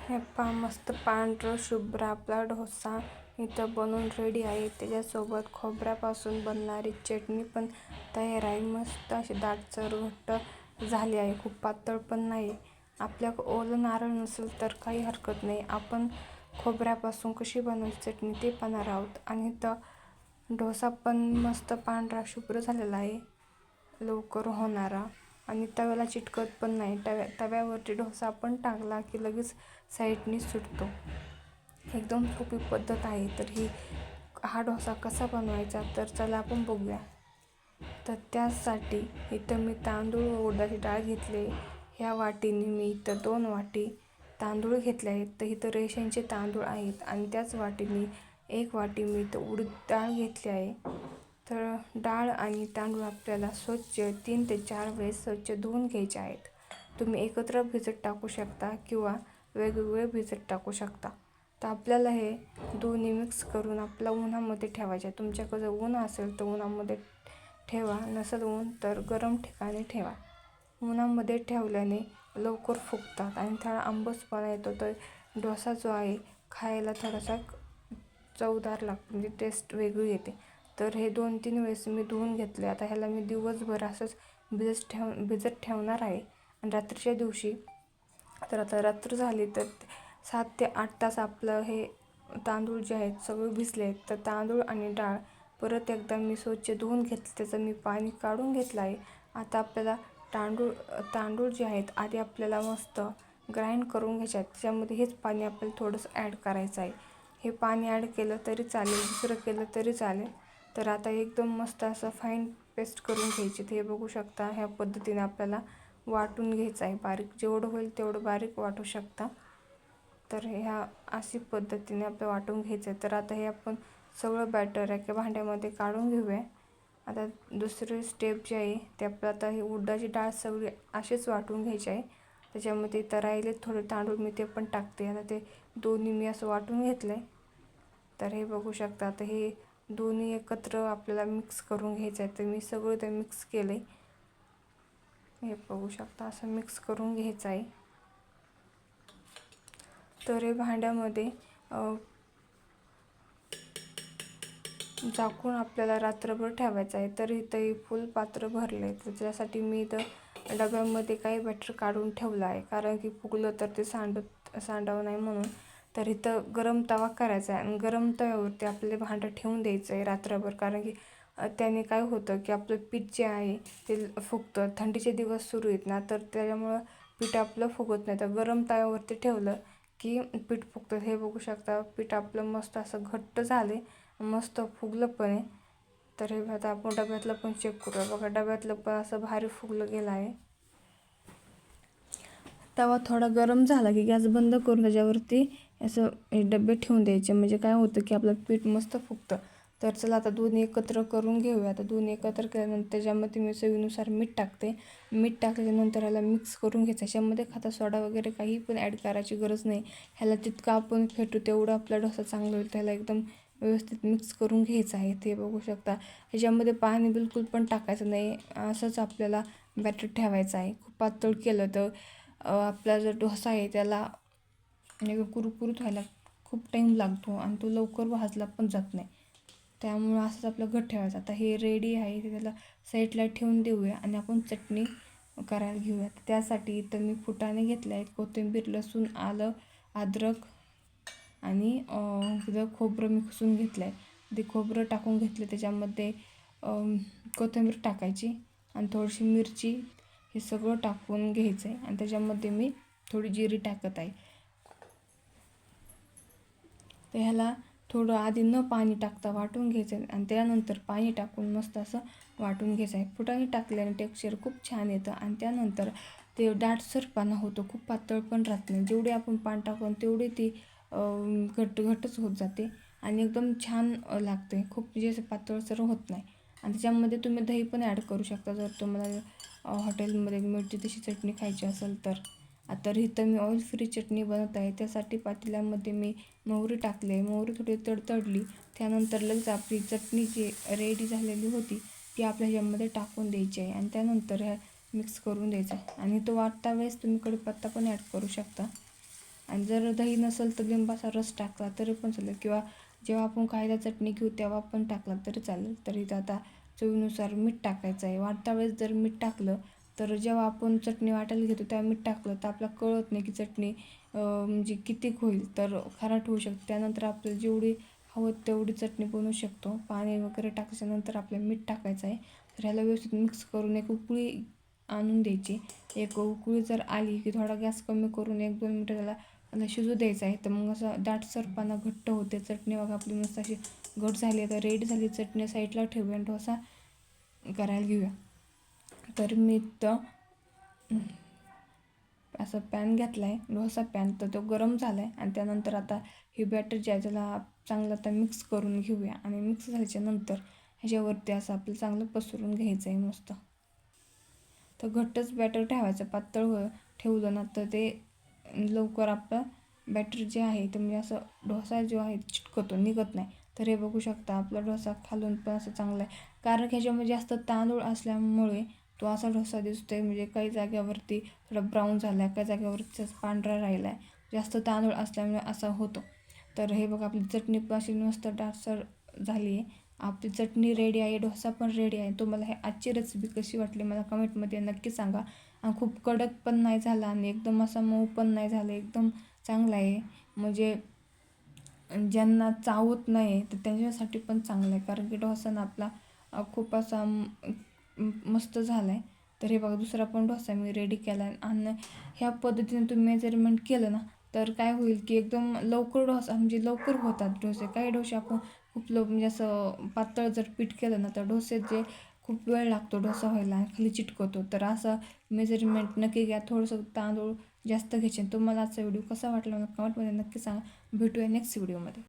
हे पहा, मस्त पांढरं शुभ्र आपला डोसा इथं बनवून रेडी आहे. त्याच्यासोबत खोबऱ्यापासून बनणारी चटणी पण तयार आहे. मस्त अशी दाटसर घट्ट झाली आहे, खूप पातळ पण नाही. आपल्याकडं ओलं नारळ नसेल तर काही हरकत नाही. आपण खोबऱ्यापासून कशी बनवायची चटणी ते पाहणार आहोत. आणि इथं डोसा पण मस्त पांढरा शुभ्र झालेला आहे, लवकर होणारा, आणि तव्याला चिटकत पण नाही. तव्यावरती डोसा आपण टाकला की लगेच साईडनी सुटतो. एकदम सोपी पद्धत आहे. तर हा डोसा कसा बनवायचा तर चला आपण बघूया. तर त्यासाठी इथं मी तांदूळ व उडदाची डाळ घेतले. ह्या वाटीने मी इथं 2 वाटी तांदूळ घेतले आहेत. तर इथं रेशनचे तांदूळ आहेत. आणि त्याच वाटीने 1 वाटी मी इथं उडीद डाळ घेतली आहे. तर डाळ आणि तांदूळ आपल्याला स्वच्छ 3 ते 4 वेळेस स्वच्छ धुवून घ्यायचे आहेत. तुम्ही एकत्र भिजत टाकू शकता किंवा वेगवेगळे भिजत टाकू शकता. तर आपल्याला हे दोन्ही मिक्स करून आपल्या उन्हामध्ये ठेवायचे. तुमच्याकडे जर ऊन असेल तर उन्हामध्ये ठेवा, नसेल ऊन तर गरम ठिकाणी ठेवा. उन्हामध्ये ठेवल्याने लवकर फुगतात आणि थोडा आंबटपणा येतो. तर डोसा जो आहे खायला थोडासा चवदार लागतो, म्हणजे टेस्ट वेगळी येते. तर हे 2-3 वेळेस मी धुवून घेतले. आता ह्याला मी दिवसभर असंच भिजत ठेवणार आहे. आणि रात्रीच्या दिवशी, तर आता रात्र झाली तर 7 ते 8 तास आपलं हे तांदूळ जे आहेत सगळे भिजले आहेत. तर तांदूळ आणि डाळ परत एकदा मी स्वच्छ धुवून घेतले, त्याचं मी पाणी काढून घेतलं आहे. आता आपल्याला तांदूळ जे आहेत आधी आपल्याला मस्त ग्राइंड करून घ्यायचे आहेत. त्याच्यामध्ये हेच पाणी आपल्याला थोडंसं ॲड करायचं आहे. हे पाणी ॲड केलं तरी चालेल, दुसरं केलं तरी चालेल. तर आता एकदम मस्त असं फाईन पेस्ट करून घ्यायची. हे बघू शकता, ह्या पद्धतीने आपल्याला वाटून घ्यायचं आहे. बारीक जेवढं होईल तेवढं बारीक वाटू शकता. तर ह्या अशी पद्धतीने आपलं वाटून घ्यायचं आहे. तर आता हे आपण सगळं बॅटर एका भांड्यामध्ये काढून घेऊया. आता दुसरी स्टेप जी आहे ते आपलं, आता ही उडदाची डाळ सगळी अशीच वाटून घ्यायची आहे. त्याच्यामध्ये तर राहिले थोडे तांदूळ मी ते पण टाकते. आता ते दोन्ही मी असं वाटून घेतलं आहे. तर हे बघू शकता, आता हे दोन्ही एकत्र आपल्याला मिक्स करून घ्यायचं आहे. तर मी सगळं ते मिक्स केलं आहे. हे बघू शकता, असं मिक्स करून घ्यायचं आहे. तर हे भांड्यामध्ये झाकून आपल्याला रात्रभर ठेवायचं आहे. तर इथं फुल पात्र भरलं आहे. तर त्यासाठी मी इथं डब्यामध्ये काही बॅटर काढून ठेवलं आहे, कारण की फुगलं तर ते सांडावं नाही म्हणून. तर इथं गरम तवा करायचा आहे आणि गरम तव्यावरती आपले भांडं ठेवून द्यायचं आहे रात्रभर. कारण की त्याने काय होतं की आपलं पीठ जे आहे ते फुगतं. थंडीचे दिवस सुरू आहेत ना, तर त्याच्यामुळं पीठ आपलं फुगत नाही. तर गरम तव्यावरती ठेवलं की पीठ फुगतं. हे बघू शकता, पीठ आपलं मस्त असं घट्ट झाले, मस्त फुगलं पण आहे. तर हे आता आपण डब्यातलं पण चेक करूया. बघा, डब्यातलं पण असं भारी फुगलं गेलं आहे. तवा थोडा गरम झाला की गॅस बंद करून त्याच्यावरती असं हे डबे ठेवून द्यायचे. म्हणजे काय होतं की आपलं पीठ मस्त फुगतं. तर चला आता दोन्ही एकत्र करून घेऊया. आता दोन्ही एकत्र केल्यानंतर त्याच्यामध्ये मी चवीनुसार मीठ टाकते. मीठ टाकल्यानंतर ह्याला मिक्स करून घ्यायचं. ह्याच्यामध्ये खाता सोडा वगैरे काही पण ॲड करायची गरज नाही. ह्याला जितकं आपण फेटू तेवढं आपला डोसा चांगला होईल. त्याला एकदम व्यवस्थित मिक्स करून घ्यायचं आहे. ते बघू शकता, ह्याच्यामध्ये पाणी बिलकुल पण टाकायचं नाही. असंच आपल्याला बॅटर ठेवायचं आहे. खूप पातळ केलं तर आपला जो डोसा आहे त्याला कुरकुरीत व्हायला खूप टाईम लागतो आणि तो लवकर भाजला पण जात नाही. त्यामुळं असंच आपलं घट ठेवायचं. आता हे रेडी आहे, ते त्याला साईडला ठेवून देऊया आणि आपण चटणी करायला घेऊया. त्यासाठी इथं मी फुटाणे घेतले आहेत, कोथिंबीर, लसूण, आलं, अद्रक आणि खोबरं मी खिसून घेतलं आहे. ते खोबरं टाकून घेतलं, त्याच्यामध्ये कोथिंबीर टाकायची आणि थोडीशी मिरची, हे सगळं टाकून घ्यायचं आहे. आणि त्याच्यामध्ये मी थोडी जिरी टाकत आहे. तर ह्याला थोडं आधी न पाणी टाकता वाटून घ्यायचं आहे आणि त्यानंतर पाणी टाकून मस्त असं वाटून घ्यायचं आहे. फुटाणे टाकल्याने टेक्स्चर खूप छान येतं आणि त्यानंतर ते दाटसरपणा होतो, खूप पातळ पण राहत नाही. जेवढे आपण पाणी टाकून तेवढी ती घटच होत जाते आणि एकदम छान लागते. खूप जे पातळसर होत नाही. आणि त्याच्यामध्ये तुम्ही दही पण ॲड करू शकता जर तुम्हाला हॉटेलमध्ये मिळते तशी चटणी खायची असेल तर. तर इथं मी ऑइल फ्री चटणी बनवत आहे. त्यासाठी पातेल्यामध्ये मी मोहरी टाकले. मोहरी थोडी तडतडली, त्यानंतर लगेच आपली चटणी जी रेडी झालेली होती ती आपल्या ह्याच्यामध्ये टाकून द्यायची आहे आणि त्यानंतर मिक्स करून द्यायचं आहे. आणि तो वाटता वेळेस तुम्ही कढीपत्ता पण ॲड करू शकता. आणि जर दही नसेल तर लिंबाचा रस टाकला तरी पण चालेल, किंवा जेव्हा आपण खायला चटणी घेऊ तेव्हा पण टाकला तरी चालेल. तर इथं आता चवीनुसार मीठ टाकायचं आहे. वाटता वेळेस जर मीठ टाकलं तर जेव्हा आपण चटणी वाटायला घेतो तेव्हा मीठ टाकलं तर आपल्याला कळत नाही की चटणी म्हणजे किती होईल, तर खारट होऊ शकते. त्यानंतर आपल्याला जेवढी हवं तेवढी चटणी बनवू शकतो. पाणी वगैरे टाकल्यानंतर आपल्याला मीठ टाकायचं आहे. तर ह्याला व्यवस्थित मिक्स करून एक उकळी आणून द्यायची. एक उकळी जर आली की थोडा गॅस कमी करून 1-2 मिनटं त्याला शिजू द्यायचं आहे. तर मग असं दाटसरपणा घट्ट होते चटणी. बघा आपली मस्त अशी घट झाली. आता रेडी झाली चटणी, साईडला ठेवूया. डोसा करायला घेऊया. तर मी तर असं पॅन घेतला आहे, डोसा पॅन. तर तो गरम झाला आहे आणि त्यानंतर आता हे बॅटर जे आहे त्याला चांगलं आता मिक्स करून घेऊया. आणि मिक्स झाल्याच्यानंतर ह्याच्यावरती असं आपलं चांगलं पसरून घ्यायचं आहे मस्त. तर घट्टच बॅटर ठेवायचं, पातळ ठेवलं ना तर ते लवकर आपलं बॅटर जे आहे ते म्हणजे असं डोसा जो आहे चिटकतो, निघत नाही. तर हे बघू शकता आपला डोसा खालून पण असं चांगला आहे, कारण ह्याच्यामध्ये जास्त तांदूळ असल्यामुळे तो असा डोसा दिसतोय. म्हणजे काही जाग्यावरती थोडा ब्राऊन झाला आहे, काही जाग्यावरती पांढरा राहिला आहे, जास्त तांदूळ असल्यामुळे असा होतो. तर हे बघा आपली चटणी पण अशी मस्त डाटसर झाली आहे. आपली चटणी रेडी आहे, डोसा पण रेडी आहे. तुम्हाला हे आजची रेसिपी कशी वाटली मला कमेंटमध्ये नक्की सांगा. आणि खूप कडक पण नाही झाला आणि एकदम असा मऊ पण नाही झाला, एकदम चांगला आहे. म्हणजे ज्यांना चावत नाही तर त्यांच्यासाठी पण चांगलं आहे, कारण की डोसा ना आपला खूप असा मस्त झाला आहे. तर हे बघा दुसरा पण डोसा मी रेडी केला आहे. आणि ह्या पद्धतीने तुम्ही मेजरमेंट केलं ना तर काय होईल की एकदम लवकर डोसा म्हणजे लवकर होतात डोसे. काही डोसे आपण खूप म्हणजे असं पातळ जर पीठ केलं ना तर डोसे जे खूप वेळ लागतो डोसा व्हायला आणि खाली चिटकवतो. तर असं मेजरमेंट नक्की घ्या. थोडंसं तांदूळ जास्त घ्यायचे. तुम्हाला आजचा व्हिडिओ कसा वाटला मला कमेंटमध्ये नक्की सांगा. भेटूया नेक्स्ट व्हिडिओमध्ये.